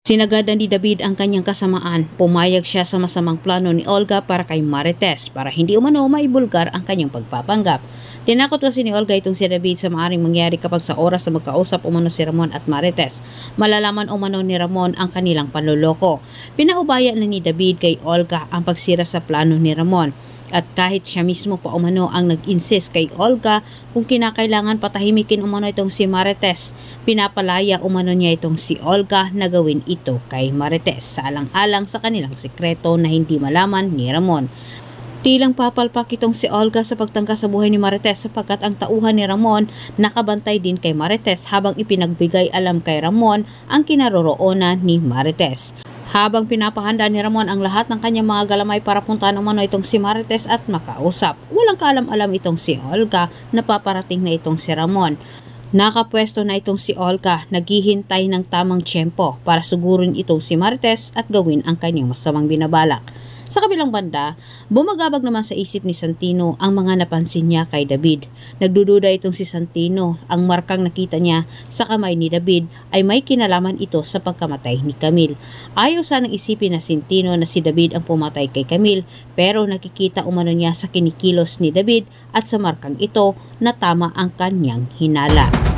Sinagad ni David ang kanyang kasamaan. Pumayag siya sa masamang plano ni Olga para kay Marites para hindi umano maibulgar ang kanyang pagpapanggap. Tinakot kasi ni Olga itong si David sa maaaring mangyari kapag sa oras na magkausap umano si Ramon at Marites. Malalaman umano ni Ramon ang kanilang panloloko. Pinaubaya na ni David kay Olga ang pagsira sa plano ni Ramon. At kahit siya mismo pa umano ang nag-insist kay Olga kung kinakailangan patahimikin umano itong si Marites, pinapalaya umano niya itong si Olga na gawin ito kay Marites sa alang-alang sa kanilang sikreto na hindi malaman ni Ramon. Tilang papalpak itong si Olga sa pagtangka sa buhay ni Marites sapagkat ang tauhan ni Ramon nakabantay din kay Marites habang ipinagbigay alam kay Ramon ang kinaroroonan ni Marites. Habang pinapahanda ni Ramon ang lahat ng kanyang mga galamay para puntahan umano itong si Marites at makausap. Walang kaalam-alam itong si Olga na paparating na itong si Ramon. Nakapwesto na itong si Olga, naghihintay ng tamang tiyempo para sugurin itong si Marites at gawin ang kanyang masamang binabalak. Sa kabilang banda, bumagabag naman sa isip ni Santino ang mga napansin niya kay David. Nagdududa itong si Santino, ang markang nakita niya sa kamay ni David ay may kinalaman ito sa pagkamatay ni Camille. Ayaw sanang isipin na Santino na si David ang pumatay kay Camille, pero nakikita umano niya sa kinikilos ni David at sa markang ito na tama ang kanyang hinala.